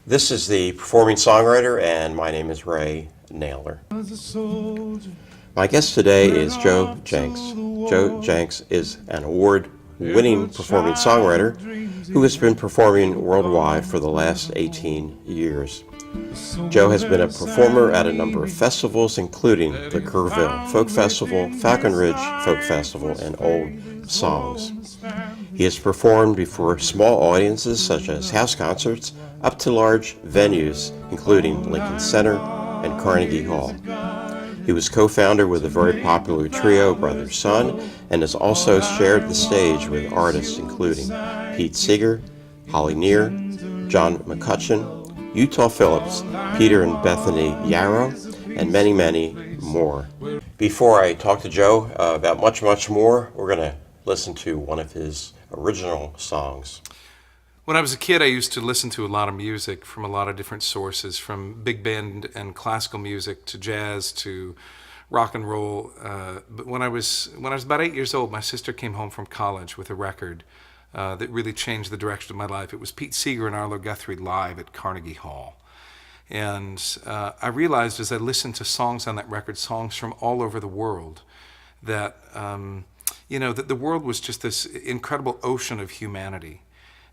This is the performing songwriter, and my name is Ray Naylor. My guest today is Joe Jencks. Joe Jencks is an award-winning performing songwriter who has been performing worldwide for the last 18 years. Joe has been a performer at a number of festivals, including the Kerrville Folk Festival, Falcon Ridge Folk Festival, and Old Songs. He has performed before small audiences such as house concerts up to large venues, including Lincoln Center and Carnegie Hall. He was co-founder with the very popular trio Brother Son and has also shared the stage with artists including Pete Seeger, Holly Near, John McCutcheon, Utah Phillips, Peter and Bethany Yarrow, and many, many more. Before I talk to Joe about much more, we're going to listen to one of his original songs. When I was a kid, I used to listen to a lot of music from a lot of different sources, from big band and classical music to jazz to rock and roll. But when I was about 8 years old, my sister came home from college with a record that really changed the direction of my life. It was Pete Seeger and Arlo Guthrie live at Carnegie Hall. And I realized as I listened to songs on that record, songs from all over the world, that, that the world was just this incredible ocean of humanity,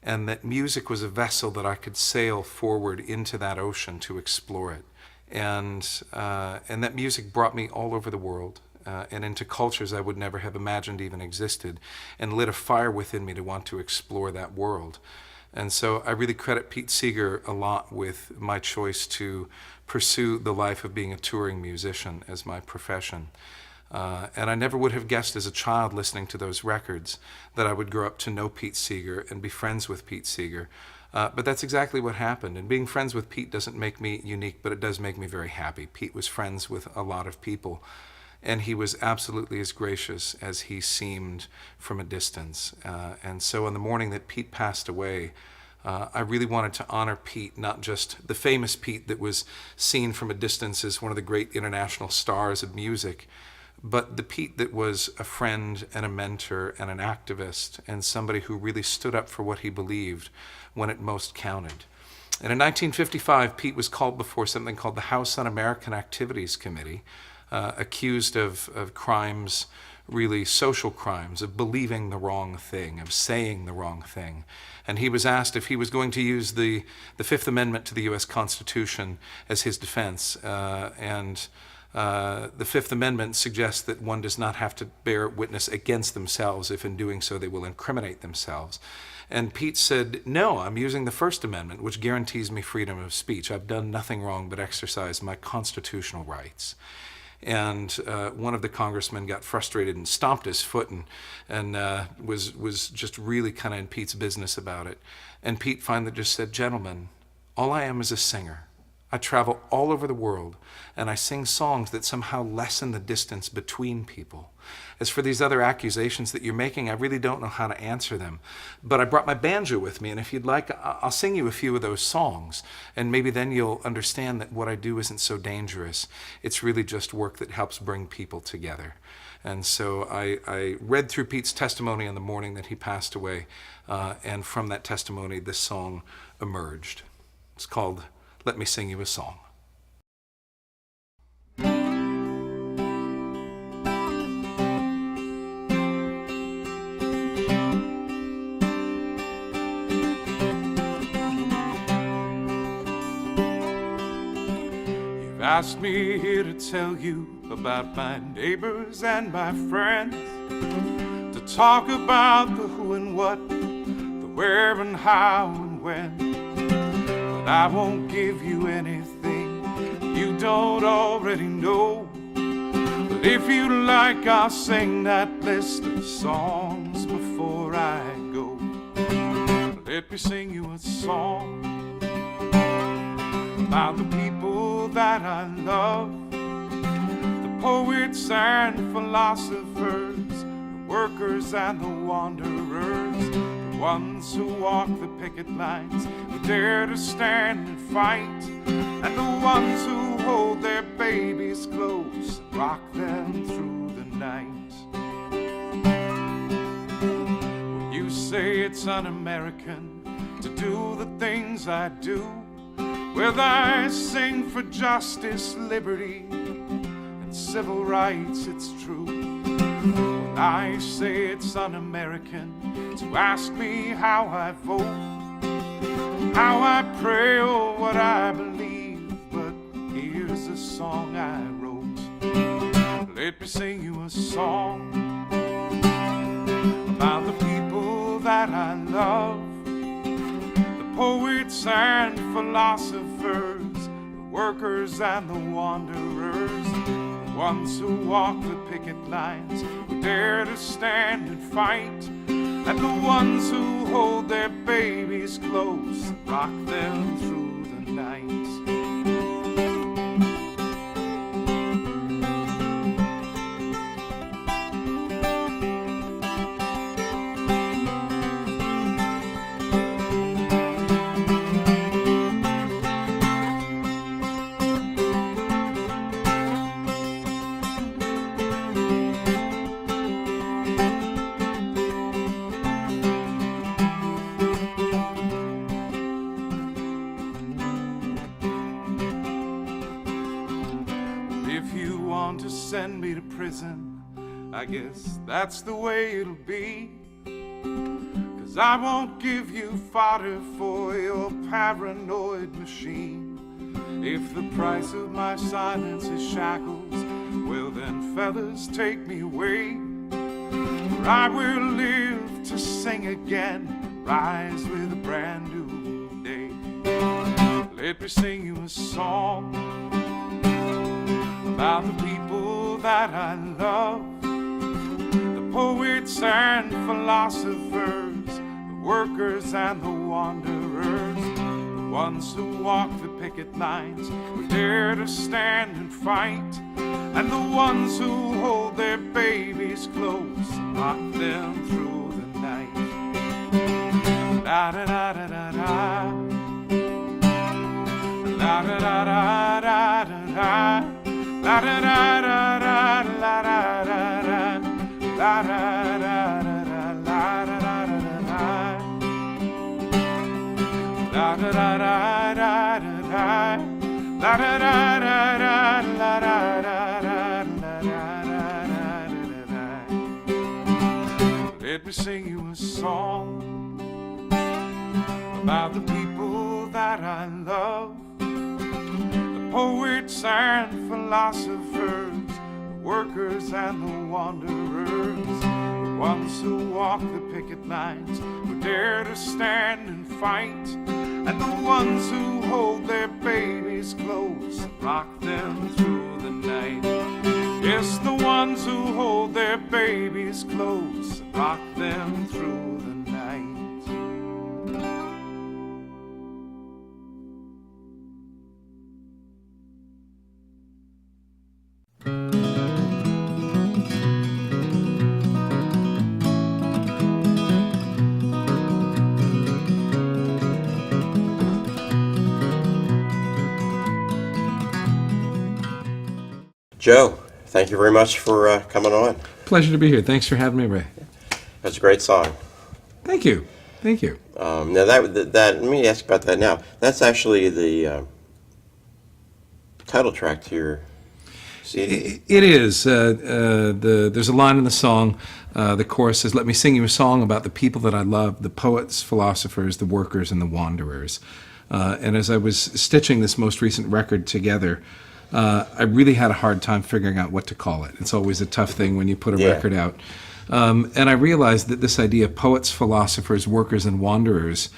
and that music was a vessel that I could sail forward into that ocean to explore it. And that music brought me all over the world. And into cultures I would never have imagined even existed, and lit a fire within me to want to explore that world. And so I really credit Pete Seeger a lot with my choice to pursue the life of being a touring musician as my profession. And I never would have guessed as a child listening to those records that I would grow up to know Pete Seeger and be friends with Pete Seeger. But that's exactly what happened. And being friends with Pete doesn't make me unique, but it does make me very happy. Pete was friends with a lot of people, and he was absolutely as gracious as he seemed from a distance. And so on the morning that Pete passed away, I really wanted to honor Pete, not just the famous Pete that was seen from a distance as one of the great international stars of music, but the Pete that was a friend and a mentor and an activist and somebody who really stood up for what he believed when it most counted. And in 1955, Pete was called before something called the House Un-American Activities Committee, accused of crimes, really social crimes, of believing the wrong thing, of saying the wrong thing. And he was asked if he was going to use the Fifth Amendment to the U.S. Constitution as his defense. The Fifth Amendment suggests that one does not have to bear witness against themselves if in doing so they will incriminate themselves. And Pete said, no, I'm using the First Amendment, which guarantees me freedom of speech. I've done nothing wrong but exercise my constitutional rights. And one of the congressmen got frustrated and stomped his foot and was just really kind of in Pete's business about it. And Pete finally just said, gentlemen, all I am is a singer. I travel all over the world, and I sing songs that somehow lessen the distance between people. As for these other accusations that you're making, I really don't know how to answer them. But I brought my banjo with me, and if you'd like, I'll sing you a few of those songs, and maybe then you'll understand that what I do isn't so dangerous. It's really just work that helps bring people together. And so I read through Pete's testimony on the morning that he passed away, and from that testimony, this song emerged. It's called Let Me Sing You a Song. You've asked me here to tell you about my neighbors and my friends, to talk about the who and what, the where and how and when. But I won't give you anything you don't already know. But if you like, I'll sing that list of songs before I go. Let me sing you a song about the people that I love, the poets and philosophers, the workers and the wanderers, the ones who walk the picket lines, who dare to stand and fight, and the ones who hold their babies close and rock them through the night. Well, you say it's un-American to do the things I do, Well, I sing for justice, liberty, and civil rights, it's true. When I say it's un-American to ask me how I vote, how I pray, or what I believe, but here's a song I wrote. Let me sing you a song about the people that I love, the poets and philosophers, the workers and the wanderers, the ones who walk the picket lines, who dare to stand and fight, and the ones who hold their babies close and rock them through the night. To send me to prison, I guess that's the way it'll be, 'cause I won't give you fodder for your paranoid machine. If the price of my silence is shackles, well then fellas, take me away, for I will live to sing again, rise with a brand new day. Let me sing you a song about the people that I love, the poets and philosophers, the workers and the wanderers, the ones who walk the picket lines, who dare to stand and fight, and the ones who hold their babies close and rock them through the night. Da da da da da da, da da da da da da. La da da da da la da da da la da da da la da da da la da da da da da la da da da da la da da da. Let me sing you a song about the people that I love, poets and philosophers, the workers and the wanderers, the ones who walk the picket lines, who dare to stand and fight, and the ones who hold their babies close and rock them through the night. Yes, the ones who hold their babies close and rock them through the night. Joe, thank you very much for coming on. Pleasure to be here. Thanks for having me, Ray. That's a great song. Thank you. Thank you. Now that let me ask about that now. That's actually the title track to your CD. It is. There's a line in the song. The chorus says, "Let me sing you a song about the people that I love, the poets, philosophers, the workers, and the wanderers." And as I was stitching this most recent record together, I really had a hard time figuring out what to call it. It's always a tough thing when you put a record out. And I realized that this idea of poets, philosophers, workers, and wanderers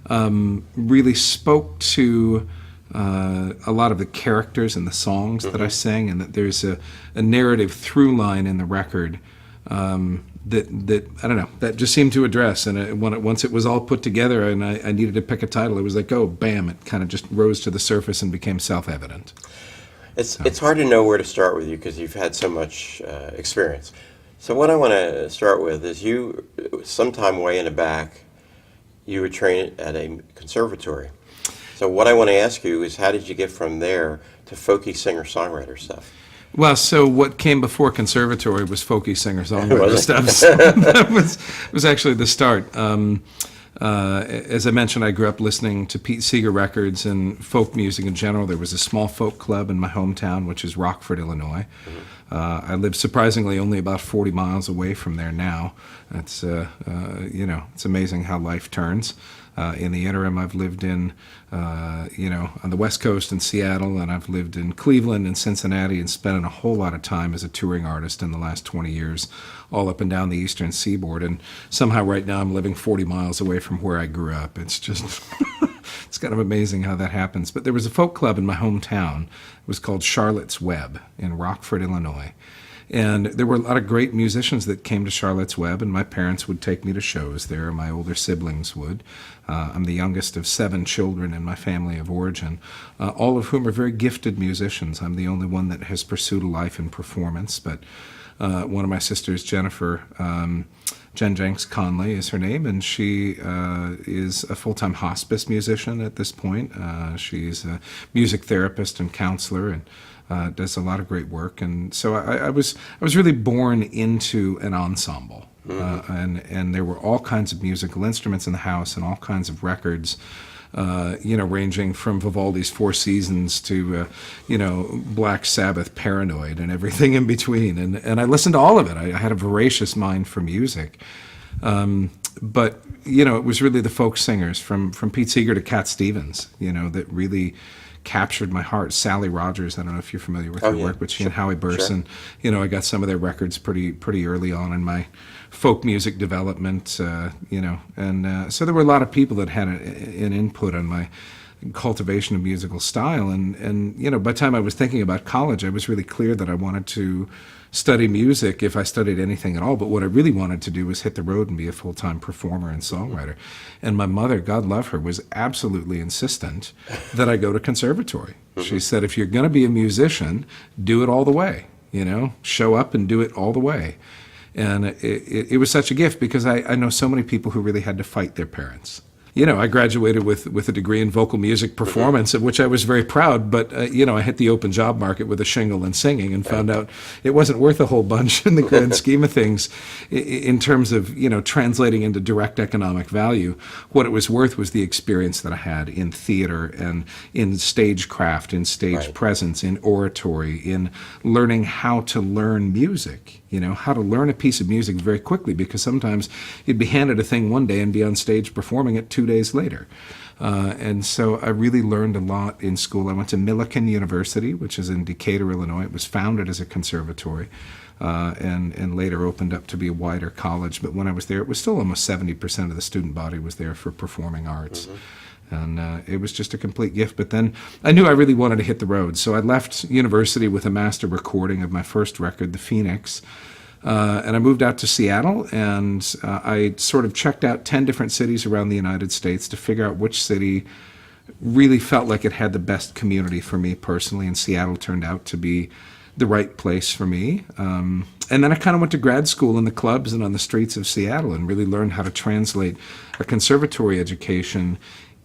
really spoke to a lot of the characters in the songs that I sang, and that there's a narrative through line in the record that I don't know, that just seemed to address. And once it was all put together and I needed to pick a title, it was like, oh, bam, it kind of just rose to the surface and became self-evident. It's hard to know where to start with you because you've had so much experience. So what I want to start with is you, sometime way in the back, you were trained at a conservatory. So what I want to ask you is, how did you get from there to folky singer-songwriter stuff? Well, so what came before conservatory was folky singer-songwriter stuff. So that was actually the start. As I mentioned, I grew up listening to Pete Seeger records and folk music in general. There was a small folk club in my hometown, which is Rockford, Illinois. I live surprisingly only about 40 miles away from there now. It's it's amazing how life turns. In the interim, I've lived in, on the West Coast in Seattle, and I've lived in Cleveland and Cincinnati, and spent a whole lot of time as a touring artist in the last 20 years, all up and down the eastern seaboard. And somehow right now I'm living 40 miles away from where I grew up. It's just, it's kind of amazing how that happens. But there was a folk club in my hometown. It was called Charlotte's Web in Rockford, Illinois. And there were a lot of great musicians that came to Charlotte's Web, and my parents would take me to shows there. My older siblings would. I'm the youngest of 7 children in my family of origin, all of whom are very gifted musicians. I'm the only one that has pursued a life in performance, but one of my sisters, Jennifer, Jencks Conley is her name, and she is a full-time hospice musician at this point. She's a music therapist and counselor, and does a lot of great work. And so I was really born into an ensemble, and there were all kinds of musical instruments in the house and all kinds of records, ranging from Vivaldi's Four Seasons to Black Sabbath, Paranoid, and everything in between. And I listened to all of it. I had a voracious mind for music. But it was really the folk singers from Pete Seeger to Cat Stevens, that really captured my heart. Sally Rogers, I don't know if you're familiar with her work, but she and Howie Burson, I got some of their records pretty early on in my folk music development, so there were a lot of people that had an input on my cultivation of musical style, and by the time I was thinking about college, I was really clear that I wanted to study music if I studied anything at all, but what I really wanted to do was hit the road and be a full-time performer and songwriter. And my mother, God love her, was absolutely insistent that I go to conservatory. She said, if you're going to be a musician, do it all the way, show up and do it all the way. And it was such a gift because I know so many people who really had to fight their parents. I graduated with a degree in vocal music performance, of which I was very proud, but, I hit the open job market with a shingle and singing and found out it wasn't worth a whole bunch in the grand scheme of things in terms of, translating into direct economic value. What it was worth was the experience that I had in theater and in stagecraft, in stage presence, in oratory, in learning how to learn music. How to learn a piece of music very quickly, because sometimes you'd be handed a thing one day and be on stage performing it 2 days later. And so I really learned a lot in school. I went to Millikan University, which is in Decatur, Illinois. It was founded as a conservatory and later opened up to be a wider college. But when I was there, it was still almost 70% of the student body was there for performing arts. And it was just a complete gift. But then I knew I really wanted to hit the road. So I left university with a master recording of my first record, The Phoenix. And I moved out to Seattle, and I sort of checked out 10 different cities around the United States to figure out which city really felt like it had the best community for me personally. And Seattle turned out to be the right place for me. And then I kind of went to grad school in the clubs and on the streets of Seattle and really learned how to translate a conservatory education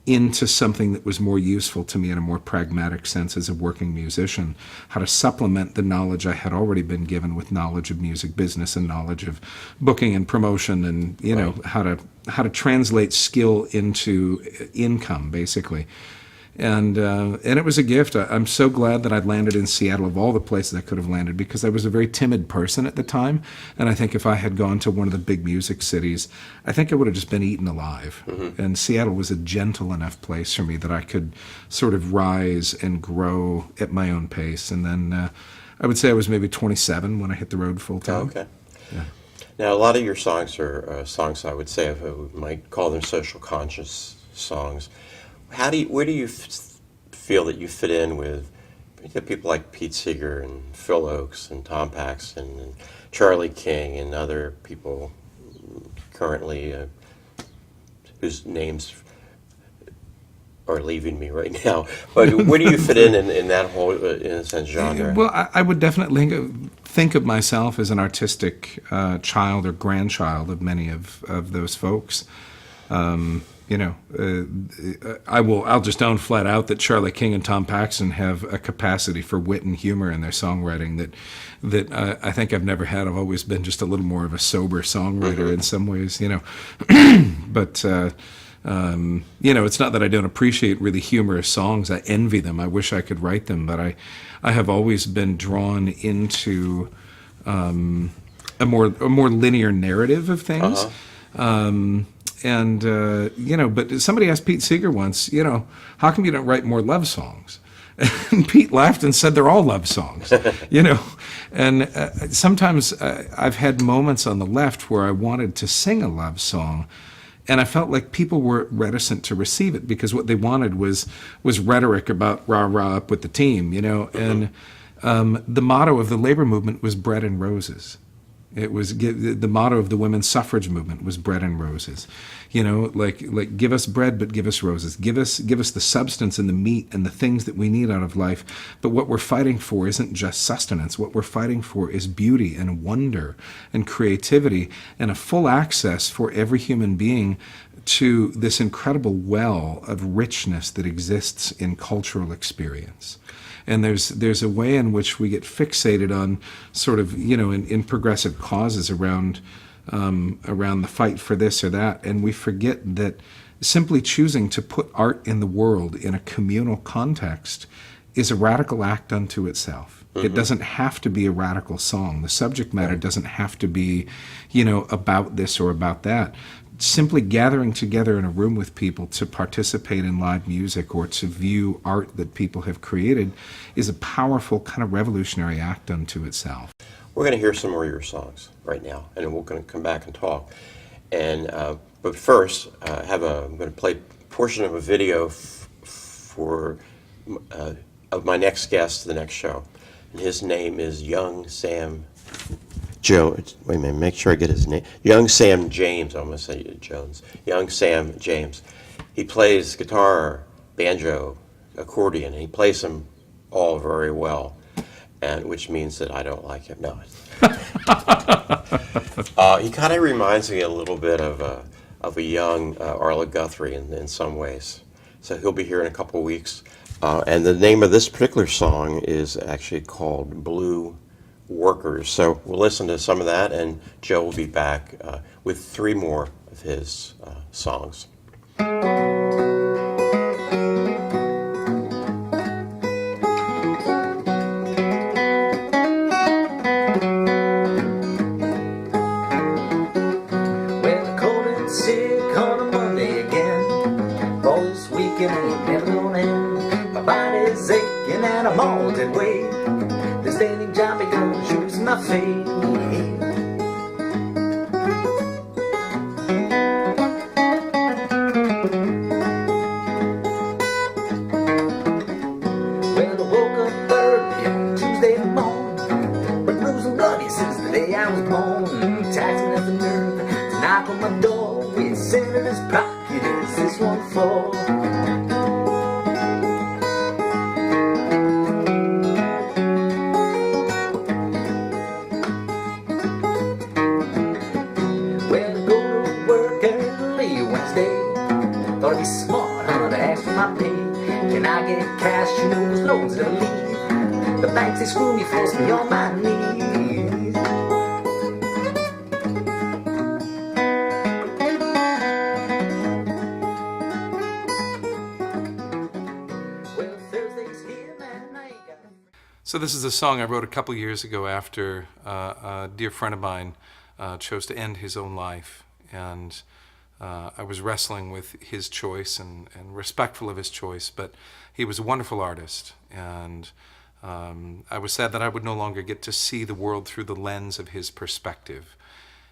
into something that was more useful to me in a more pragmatic sense as a working musician, how to supplement the knowledge I had already been given with knowledge of music business and knowledge of booking and promotion, and how to translate skill into income, basically. And it was a gift. I'm so glad that I'd landed in Seattle of all the places I could have landed, because I was a very timid person at the time. And I think if I had gone to one of the big music cities, I think I would have just been eaten alive. And Seattle was a gentle enough place for me that I could sort of rise and grow at my own pace. And then I would say I was maybe 27 when I hit the road full time. Okay. Yeah. Now, a lot of your songs are songs, I would say, we might call them social conscious songs. Where do you feel that you fit in with people like Pete Seeger and Phil Oakes and Tom Paxton and Charlie King and other people currently whose names are leaving me right now? But where do you fit in that whole, in a sense, genre? Well, I would definitely think of myself as an artistic child or grandchild of many of those folks. I'll just own flat out that Charlie King and Tom Paxton have a capacity for wit and humor in their songwriting that I think I've never had. I've always been just a little more of a sober songwriter in some ways, but. It's not that I don't appreciate really humorous songs. I envy them. I wish I could write them, but I have always been drawn into a more linear narrative of things. But somebody asked Pete Seeger once, how come you don't write more love songs? And Pete laughed and said they're all love songs, And sometimes I've had moments on the left where I wanted to sing a love song, and I felt like people were reticent to receive it because what they wanted was rhetoric about rah rah up with the team, And the motto of the labor movement was bread and roses. It was the motto of the women's suffrage movement was bread and roses. Like give us bread, but give us roses. Give us the substance and the meat and the things that we need out of life. But what we're fighting for isn't just sustenance. What we're fighting for is beauty and wonder and creativity and a full access for every human being to this incredible well of richness that exists in cultural experience. And there's a way in which we get fixated on sort of, in progressive causes around the fight for this or that. And we forget that simply choosing to put art in the world in a communal context is a radical act unto itself. It doesn't have to be a radical song. The subject matter doesn't have to be, about this or about that. Simply gathering together in a room with people to participate in live music or to view art that people have created is a powerful kind of revolutionary act unto itself. We're going to hear some more of your songs right now, and then we're going to come back and talk. And but first, I'm going to play a portion of a video of my next guest, the next show, and his name is Young Sam. Wait a minute, make sure I get his name. Young Sam James, I almost said Jones. Young Sam James. He plays guitar, banjo, accordion, and he plays them all very well, and which means that I don't like him. No. He kind of reminds me a little bit of a young Arla Guthrie in some ways. So he'll be here in a couple of weeks. And the name of this particular song is actually called Blue Workers. So we'll listen to some of that, and Joe will be back with 3 more of his songs. So this is a song I wrote a couple years ago after a dear friend of mine chose to end his own life. And I was wrestling with his choice and respectful of his choice, but he was a wonderful artist. And I was sad that I would no longer get to see the world through the lens of his perspective.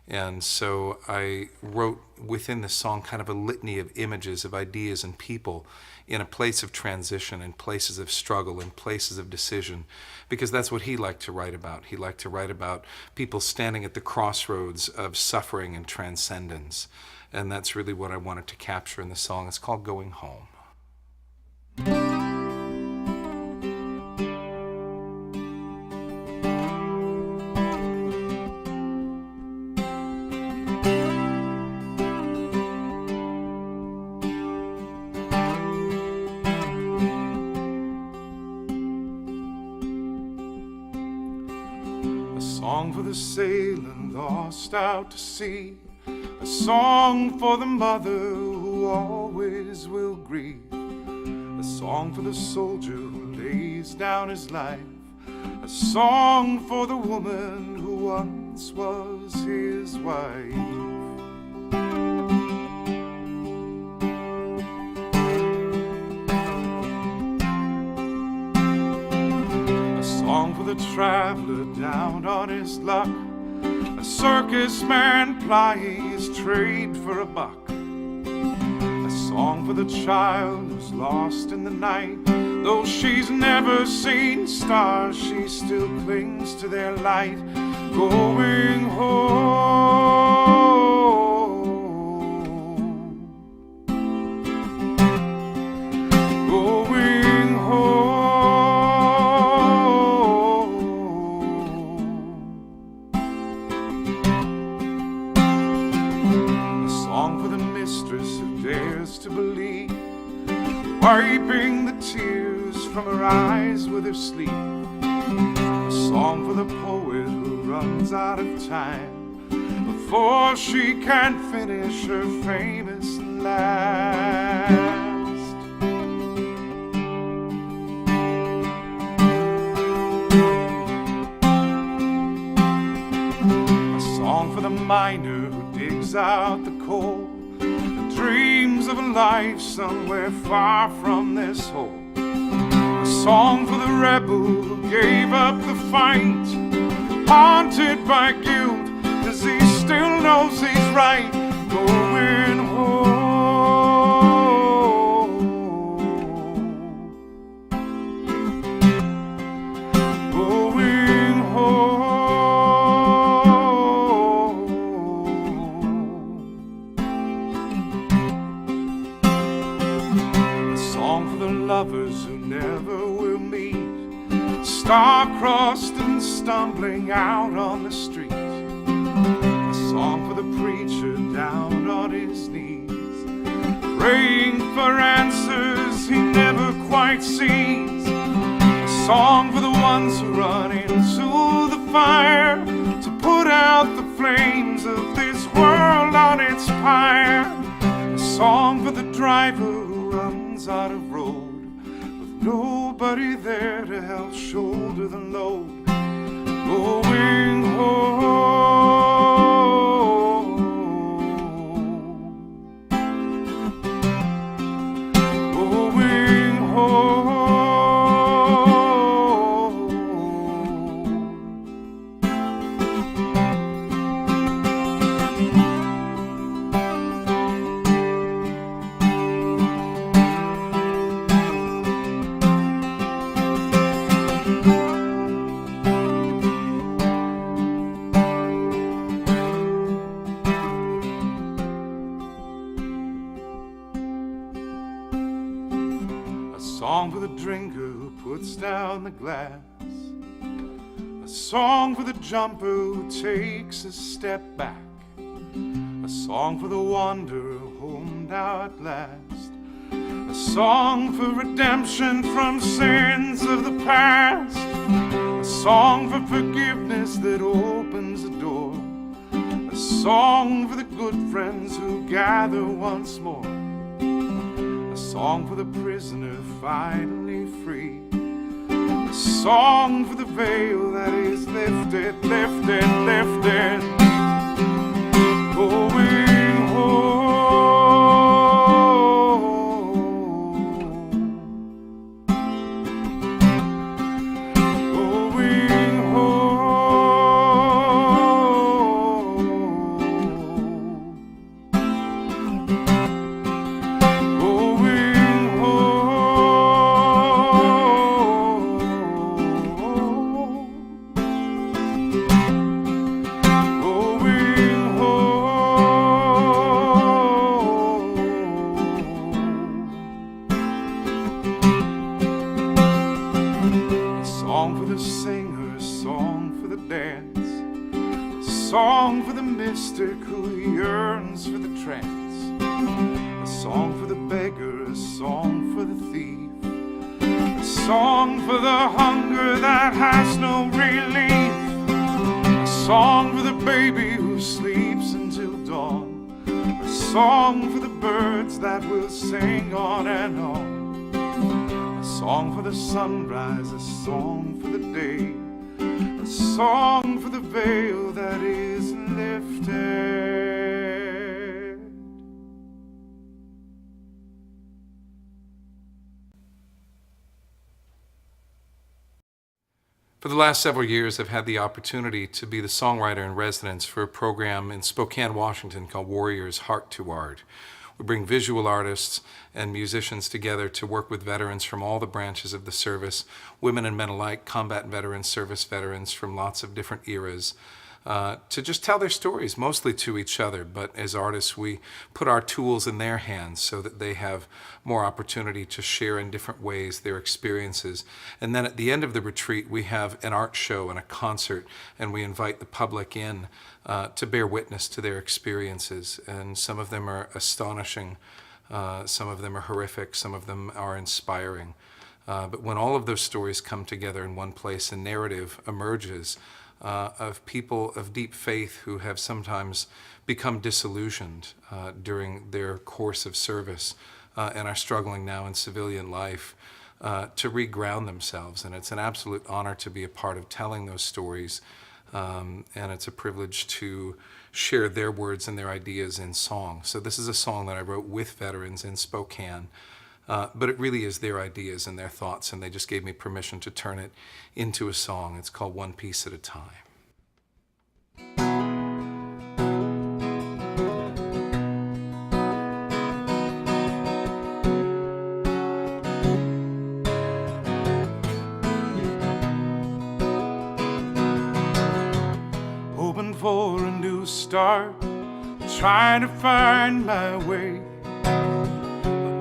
And so I wrote within the song kind of a litany of images, of ideas and people in a place of transition, in places of struggle, in places of decision, because that's what he liked to write about. He liked to write about people standing at the crossroads of suffering and transcendence. And that's really what I wanted to capture in the song. It's called Going Home. A song for the sailor lost out to sea, a song for the mother who always will grieve, a song for the soldier who lays down his life, a song for the woman who once was his wife. A song for the traveler down on his luck, a circus man plying his trade for a buck, a song for the child who's lost in the night. Though she's never seen stars, she still clings to their light, going home, going home. A song for the mistress who dares to believe, wiping the tears from her eyes with her sleeve. A song for the poet who runs out of time before she can finish her famous last. A song for the miner who digs out the coal, dreams of a life somewhere far from this hole. A song for the rebel who gave up the fight, haunted by guilt, cause he still knows he's right, going home, going home. Lovers who never will meet, star-crossed and stumbling out on the street. A song for the preacher down on his knees, praying for answers he never quite sees. A song for the ones who run into the fire to put out the flames of this world on its pyre. A song for the driver who runs out of road, nobody there to help shoulder the load, going home, going home. A song for the drinker who puts down the glass, a song for the jumper who takes a step back, a song for the wanderer home now at last, a song for redemption from sins of the past, a song for forgiveness that opens a door, a song for the good friends who gather once more, a song for the prisoner finally free, a song for the veil that is lifted, lifted, lifted, going home, going song for the mystic who yearns for the trance, a song for the beggar, a song for the thief, a song for the hunger that has no relief, song for the baby who sleeps until dawn, a song for the birds that will sing on and on, a song for the sunrise, a song for the day, a song for the veil that is lifted. For the last several years, I've had the opportunity to be the songwriter in residence for a program in Spokane, Washington called Warriors Heart to Art. We bring visual artists and musicians together to work with veterans from all the branches of the service, women and men alike, combat veterans, service veterans from lots of different eras, to just tell their stories, mostly to each other. But as artists, we put our tools in their hands so that they have more opportunity to share in different ways their experiences. And then at the end of the retreat, we have an art show and a concert, and we invite the public in to bear witness to their experiences. And some of them are astonishing, some of them are horrific, some of them are inspiring. But when all of those stories come together in one place, a narrative emerges of people of deep faith who have sometimes become disillusioned during their course of service and are struggling now in civilian life to reground themselves. And it's an absolute honor to be a part of telling those stories, and it's a privilege to share their words and their ideas in song. So this is a song that I wrote with veterans in Spokane. But it really is their ideas and their thoughts, and they just gave me permission to turn it into a song. It's called One Piece at a Time. Hoping for a new start, trying to find my way.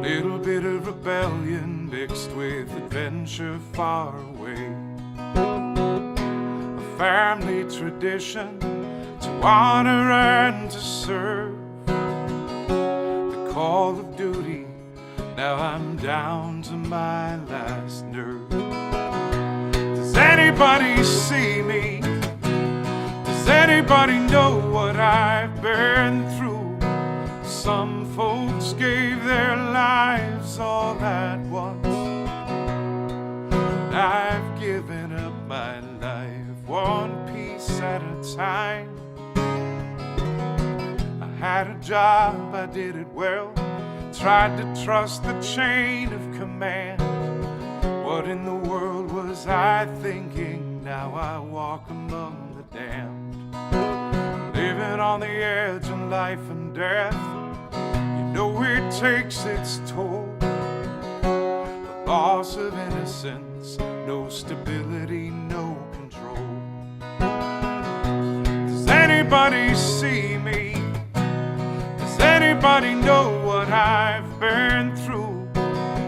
Little bit of rebellion mixed with adventure far away. A family tradition to honor and to serve. The call of duty, now I'm down to my last nerve. Does anybody see me? Does anybody know what I've been through? Some folks gave their lives all at once, but I've given up my life one piece at a time. I had a job, I did it well, tried to trust the chain of command. What in the world was I thinking? Now I walk among the damned, living on the edge of life and death. No, it takes its toll. The loss of innocence, no stability, no control. Does anybody see me? Does anybody know what I've been through?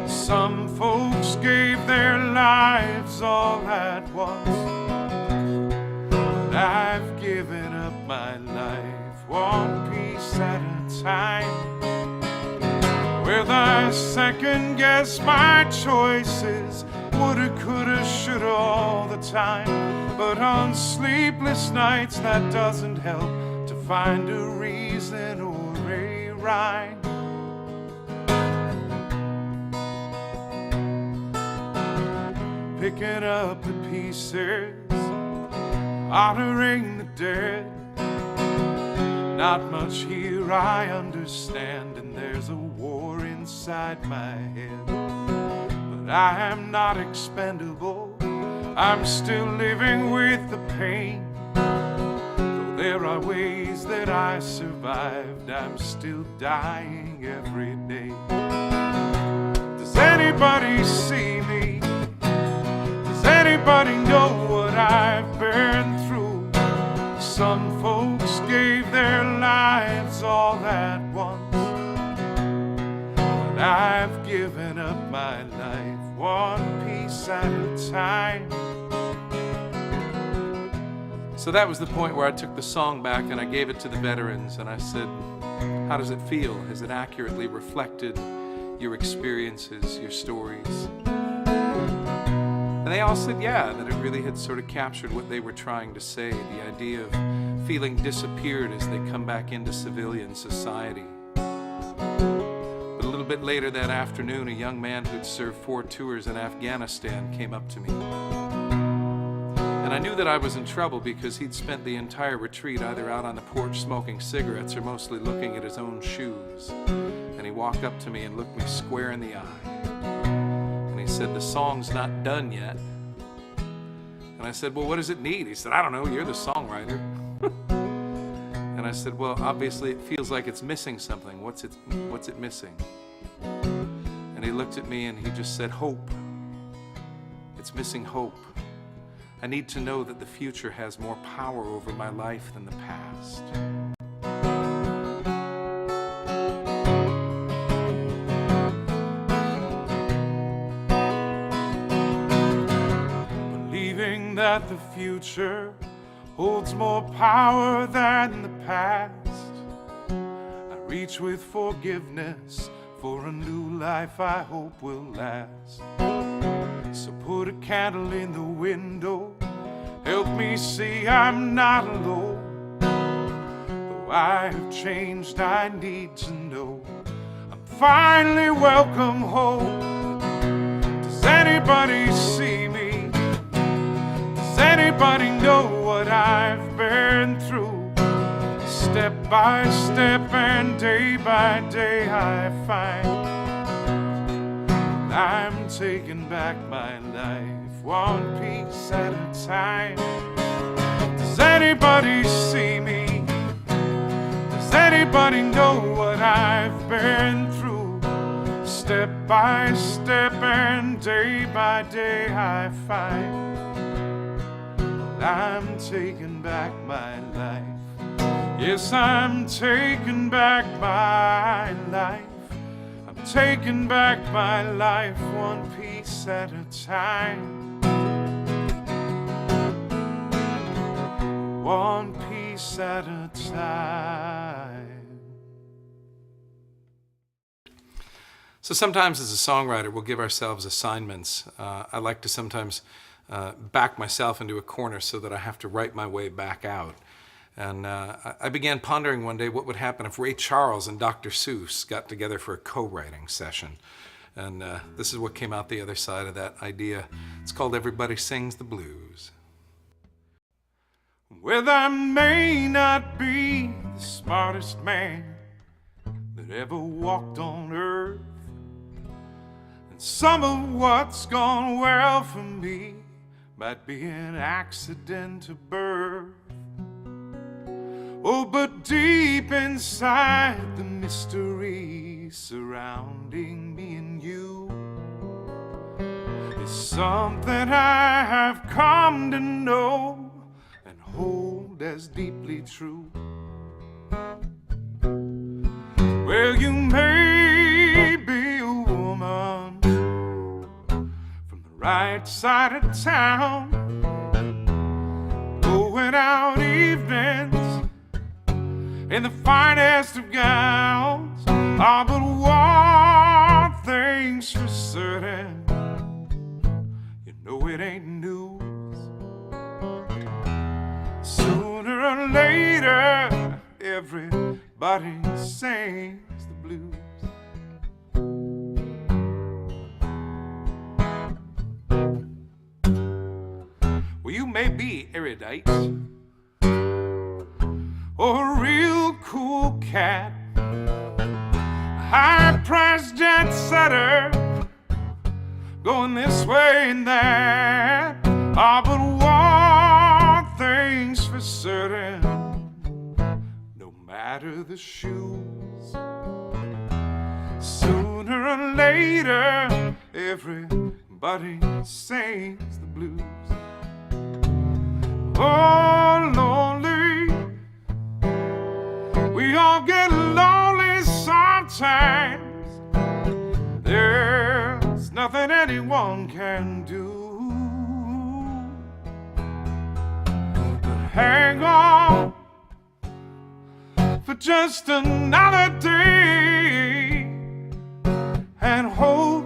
Some folks gave their lives all at once, but I've given up my life one piece at a time. Will I second guess my choices? Woulda, coulda, shoulda all the time. But on sleepless nights that doesn't help to find a reason or a rhyme. Picking up the pieces, honoring the dead. Not much here I understand, and there's a war inside my head. But I am not expendable, I'm still living with the pain. Though there are ways that I survived, I'm still dying every day. Does anybody see me? Does anybody know what I've been through? Some folks gave their lives all at once, but I've given up my life one piece at a time. So that was the point where I took the song back and I gave it to the veterans and I said, how does it feel? Has it accurately reflected your experiences, your stories? And they all said, yeah, that it really had sort of captured what they were trying to say, the idea of feeling disappeared as they come back into civilian society. But a little bit later that afternoon, a young man who'd served 4 tours in Afghanistan came up to me. And I knew that I was in trouble because he'd spent the entire retreat either out on the porch smoking cigarettes or mostly looking at his own shoes. And he walked up to me and looked me square in the eye. And he said, "The song's not done yet." And I said, "Well, what does it need?" He said, "I don't know, you're the songwriter." And I said, "Well, obviously it feels like it's missing something. What's it missing?" And he looked at me and he just said, "Hope. It's missing hope. I need to know that the future has more power over my life than the past." Believing that the future holds more power than the past, I reach with forgiveness for a new life I hope will last. So put a candle in the window, help me see I'm not alone. Though I have changed, I need to know I'm finally welcome home. Does anybody see me? Does anybody know what I've been through? Step by step and day by day I find I'm taking back my life one piece at a time. Does anybody see me? Does anybody know what I've been through? Step by step and day by day I find I'm taking back my life. Yes, I'm taking back my life. I'm taking back my life one piece at a time. One piece at a time. So sometimes as a songwriter, we'll give ourselves assignments. I like to sometimes back myself into a corner so that I have to write my way back out. And I began pondering one day what would happen if Ray Charles and Dr. Seuss got together for a co-writing session. And this is what came out the other side of that idea. It's called Everybody Sings the Blues. Well, I may not be the smartest man that ever walked on earth, and some of what's gone well for me might be an accident to birth. Oh, but deep inside the mystery surrounding me and you is something I have come to know and hold as deeply true. Well, you may be a woman from the right side of town, going out evenings in the finest of gowns. Ah, but one thing's for certain, you know it ain't news. Sooner or later, everybody sings the blues. Well, you may be erudite or a real cool cat, high-priced jet setter, going this way and that. Ah, but one thing's for certain, no matter the shoes, sooner or later, everybody sings the blues. Oh, lonely, we all get lonely sometimes. There's nothing anyone can do but hang on for just another day and hope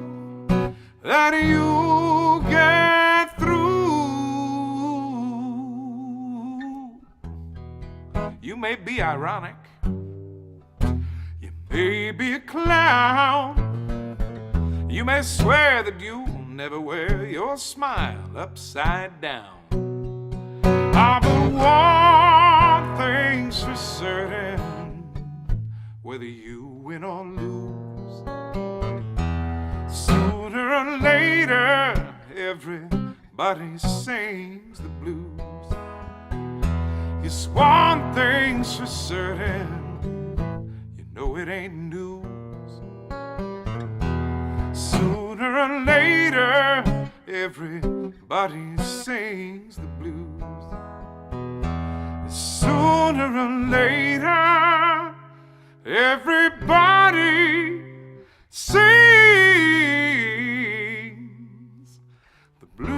that you get You may be ironic, you may be a clown, you may swear that you'll never wear your smile upside down. Ah, but one thing's for certain, whether you win or lose, sooner or later everybody sings the blues. Yes, one thing's for certain, you know it ain't news. Sooner or later everybody sings the blues. Sooner or later everybody sings the blues.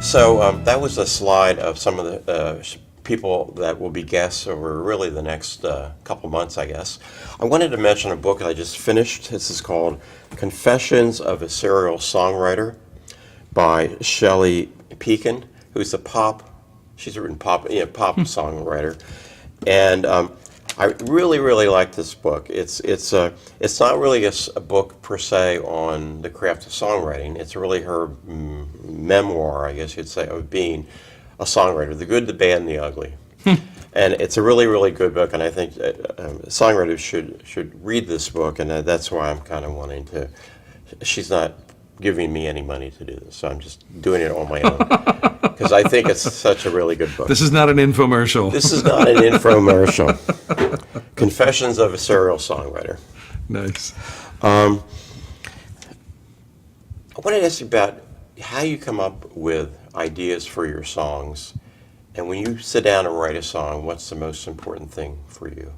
So that was a slide of some of the people that will be guests over really the next couple months, I guess. I wanted to mention a book that I just finished. This is called Confessions of a Serial Songwriter by Shelley Pekin, who's she's written pop songwriter. And I really like this book. It's not really a book per se on the craft of songwriting. It's really her memoir, I guess you'd say, of being a songwriter, the good, the bad, and the ugly. And it's a really good book, and I think songwriters should read this book, and that's why I'm kind of wanting to. She's not giving me any money to do this, so I'm just doing it on my own because I think it's such a really good book. This is not an infomercial. This is not an infomercial. Confessions of a Serial Songwriter. Nice. I wanted to ask you about how you come up with ideas for your songs, and when you sit down and write a song, what's the most important thing for you?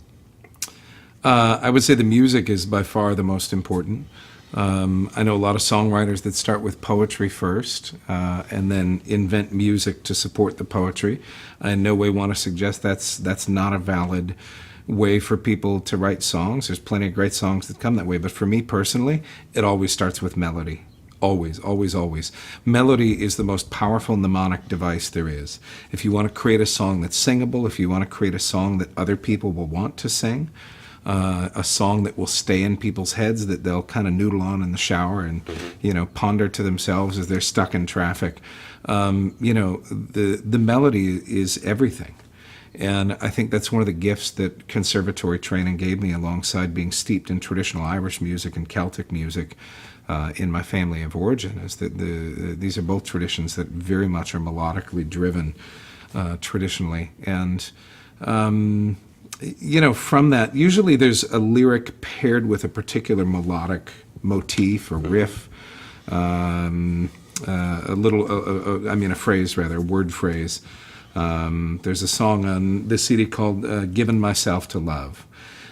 I would say the music is by far the most important. I know a lot of songwriters that start with poetry first and then invent music to support the poetry. I in no way want to suggest that's not a valid way for people to write songs. There's plenty of great songs that come that way. But for me personally, it always starts with melody. Always. Melody is the most powerful mnemonic device there is. If you want to create a song that's singable, if you want to create a song that other people will want to sing, a song that will stay in people's heads that they'll kind of noodle on in the shower and, ponder to themselves as they're stuck in traffic. The melody is everything. And I think that's one of the gifts that conservatory training gave me, alongside being steeped in traditional Irish music and Celtic music in my family of origin, is that these are both traditions that very much are melodically driven traditionally. And from that, usually there's a lyric paired with a particular melodic motif or riff, a word phrase. There's a song on this CD called Given Myself to Love.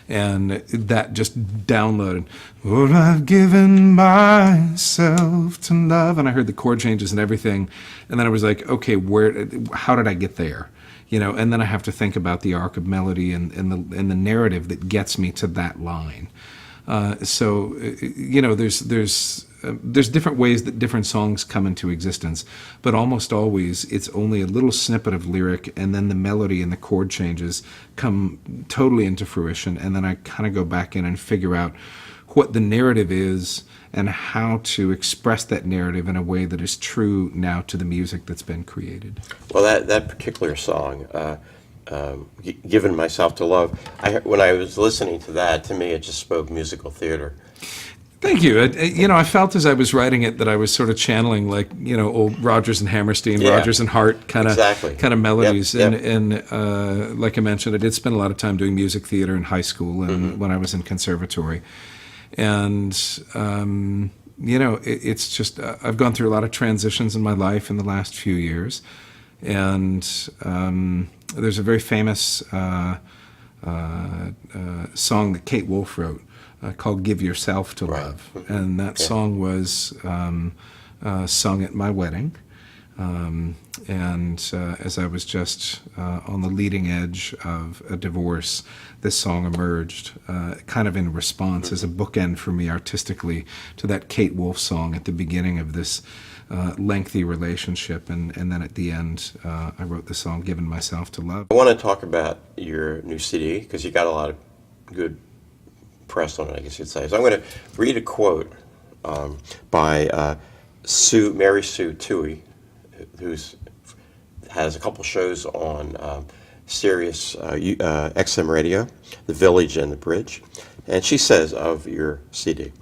And that just downloaded, oh, I've given myself to love. And I heard the chord changes and everything. And then I was like, okay, how did I get there? And then I have to think about the arc of melody and the narrative that gets me to that line. There's different ways that different songs come into existence, but almost always it's only a little snippet of lyric, and then the melody and the chord changes come totally into fruition, and then I kind of go back in and figure out what the narrative is and how to express that narrative in a way that is true now to the music that's been created. Well, that particular song, Given Myself to Love, when I was listening to that, to me it just spoke musical theater. Thank you. I felt as I was writing it that I was sort of channeling old Rodgers and Hammerstein, Rodgers and Hart kind of melodies. Yep. And like I mentioned, I did spend a lot of time doing music theater in high school and when I was in conservatory. And it's just, I've gone through a lot of transitions in my life in the last few years. And there's a very famous song that Kate Wolf wrote called Give Yourself to Love. And that song was sung at my wedding. As I was just on the leading edge of a divorce, this song emerged kind of in response as a bookend for me artistically to that Kate Wolf song at the beginning of this lengthy relationship. And then at the end, I wrote the song Giving Myself to Love. I want to talk about your new CD because you got a lot of good press on it, I guess you'd say. So I'm going to read a quote by Mary Sue Toohey, who has a couple shows on Sirius XM Radio, The Village and The Bridge. And she says of your CD,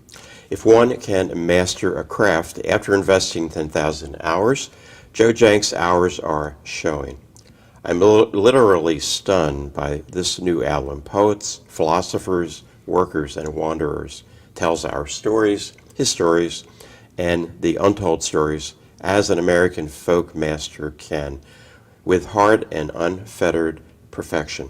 if one can master a craft after investing 10,000 hours, Joe Jencks' hours are showing. I'm literally stunned by this new album. Poets, philosophers, workers, and wanderers tells our stories, his stories, and the untold stories as an American folk master can, with heart and unfettered perfection.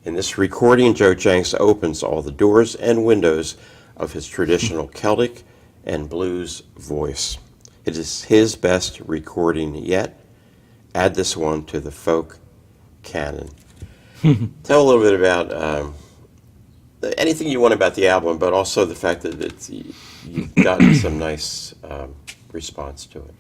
In this recording, Joe Jencks opens all the doors and windows of his traditional Celtic and blues voice. It is his best recording yet. Add this one to the folk canon. Tell a little bit about anything you want about the album, but also the fact that you've gotten some nice response to it.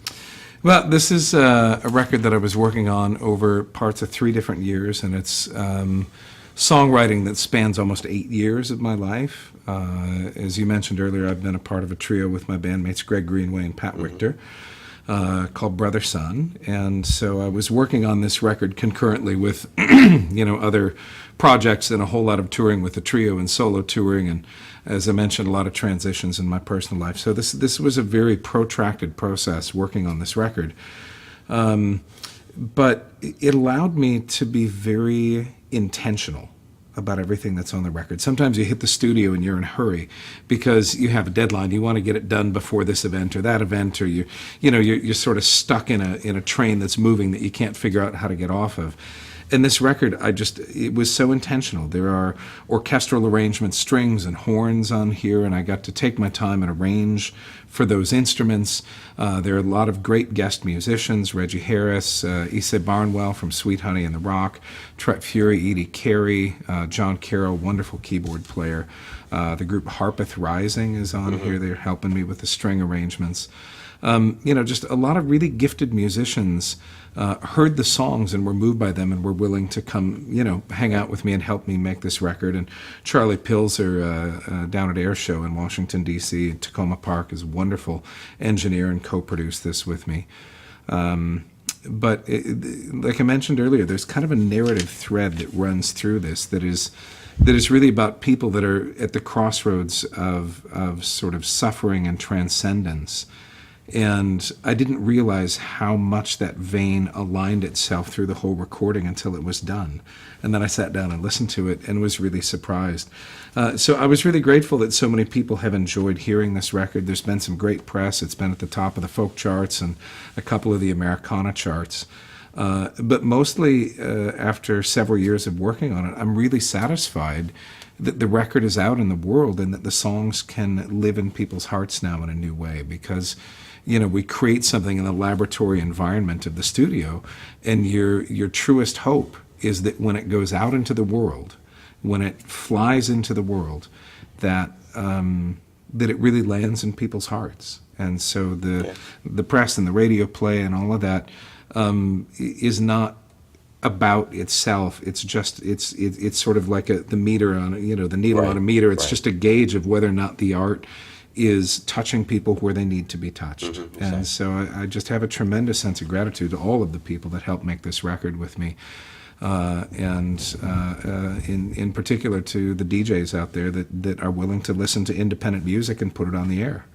Well, this is a record that I was working on over parts of 3 different years, and it's songwriting that spans almost 8 years of my life. As you mentioned earlier, I've been a part of a trio with my bandmates Greg Greenway and Pat Richter called Brother Son, and so I was working on this record concurrently with other projects and a whole lot of touring with the trio and solo touring, and as I mentioned, a lot of transitions in my personal life. So this was a very protracted process working on this record. But it allowed me to be very intentional about everything that's on the record. Sometimes you hit the studio and you're in a hurry because you have a deadline. You want to get it done before this event or that event, or you're sort of stuck in a train that's moving that you can't figure out how to get off of. And this record, it was so intentional. There are orchestral arrangements, strings and horns on here, and I got to take my time and arrange for those instruments. There are a lot of great guest musicians, Reggie Harris, Issa Barnwell from Sweet Honey and the Rock, Tret Fury, Edie Carey, John Carroll, wonderful keyboard player. The group Harpeth Rising is on here. They're helping me with the string arrangements. Just a lot of really gifted musicians heard the songs and were moved by them and were willing to come, hang out with me and help me make this record. And Charlie Pilzer down at Air Show in Washington, D.C., in Tacoma Park, is a wonderful engineer and co-produced this with me. But like I mentioned earlier, there's kind of a narrative thread that runs through this that is really about people that are at the crossroads of sort of suffering and transcendence. And I didn't realize how much that vein aligned itself through the whole recording until it was done. And then I sat down and listened to it and was really surprised. So I was really grateful that so many people have enjoyed hearing this record. There's been some great press. It's been at the top of the folk charts and a couple of the Americana charts. But mostly after several years of working on it, I'm really satisfied that the record is out in the world and that the songs can live in people's hearts now in a new way, because we create something in the laboratory environment of the studio, and your truest hope is that when it goes out into the world, when it flies into the world, that it really lands in people's hearts. And so the press and the radio play and all of that is not about itself. It's just it's sort of like the meter on the needle on a meter. It's just a gauge of whether or not the art is touching people where they need to be touched. And so I just have a tremendous sense of gratitude to all of the people that helped make this record with me, and in particular to the DJs out there that are willing to listen to independent music and put it on the air.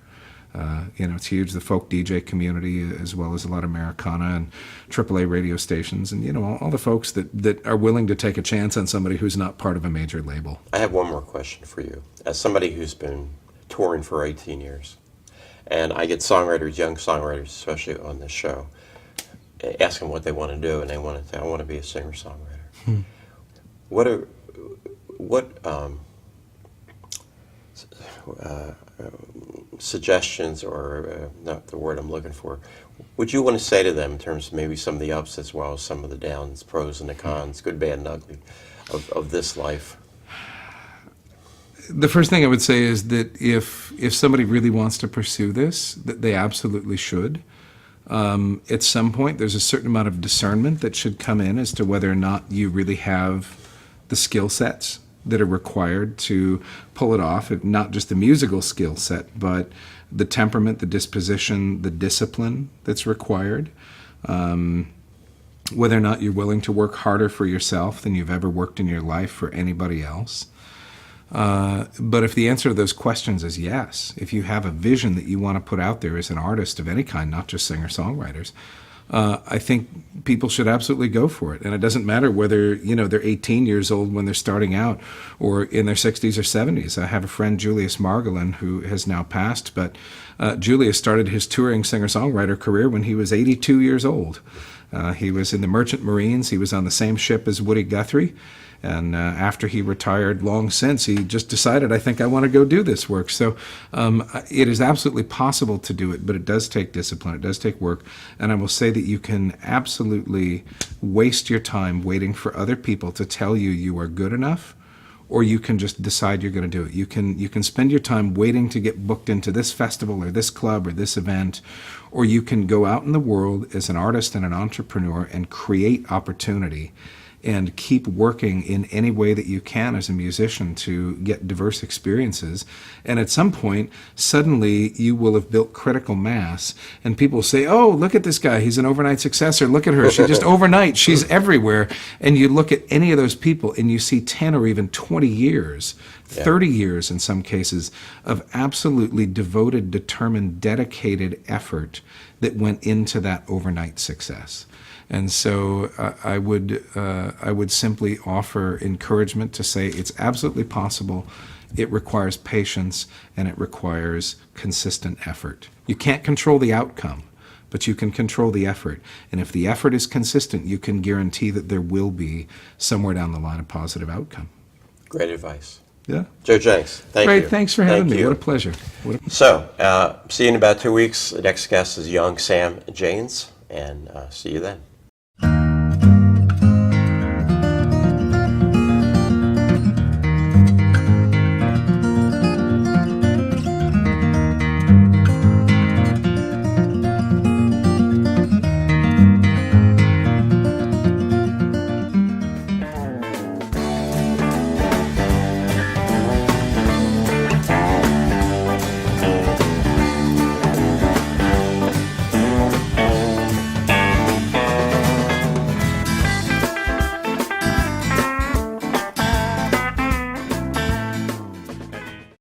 It's huge, the folk DJ community, as well as a lot of Americana and AAA radio stations, and all the folks that are willing to take a chance on somebody who's not part of a major label. I have one more question for you. As somebody who's been touring for 18 years, And I get songwriters, young songwriters, especially on this show, ask them what they want to do, and they want to say, I want to be a singer-songwriter. What suggestions, or not the word I'm looking for, would you want to say to them in terms of maybe some of the ups as well as some of the downs, pros and the cons, good, bad, and ugly of this life? The first thing I would say is that if somebody really wants to pursue this, that they absolutely should. At some point, there's a certain amount of discernment that should come in as to whether or not you really have the skill sets that are required to pull it off, if not just the musical skill set, but the temperament, the disposition, the discipline that's required. Whether or not you're willing to work harder for yourself than you've ever worked in your life for anybody else. But if the answer to those questions is yes, if you have a vision that you want to put out there as an artist of any kind, not just singer-songwriters, I think people should absolutely go for it. And it doesn't matter whether, they're 18 years old when they're starting out or in their 60s or 70s. I have a friend, Julius Margolin, who has now passed, but Julius started his touring singer-songwriter career when he was 82 years old. He was in the Merchant Marines. He was on the same ship as Woody Guthrie. And after he retired long since, he just decided, I think I want to go do this work. So it is absolutely possible to do it, but it does take discipline. It does take work. And I will say that you can absolutely waste your time waiting for other people to tell you you are good enough, or you can just decide you're going to do it. You can spend your time waiting to get booked into this festival or this club or this event, or you can go out in the world as an artist and an entrepreneur and create opportunity and keep working in any way that you can as a musician to get diverse experiences. And at some point, suddenly you will have built critical mass, and people will say, oh, look at this guy, he's an overnight success, or look at her, she just overnight, she's everywhere. And you look at any of those people and you see 10 or even 20 years, 30 years in some cases, of absolutely devoted, determined, dedicated effort that went into that overnight success. And so I would simply offer encouragement to say it's absolutely possible. It requires patience, and it requires consistent effort. You can't control the outcome, but you can control the effort. And if the effort is consistent, you can guarantee that there will be somewhere down the line a positive outcome. Great advice. Yeah. Joe Jencks, thank you. Great, thanks for having me. What a pleasure. So, see you in about 2 weeks. The next guest is young Sam Janes, and see you then.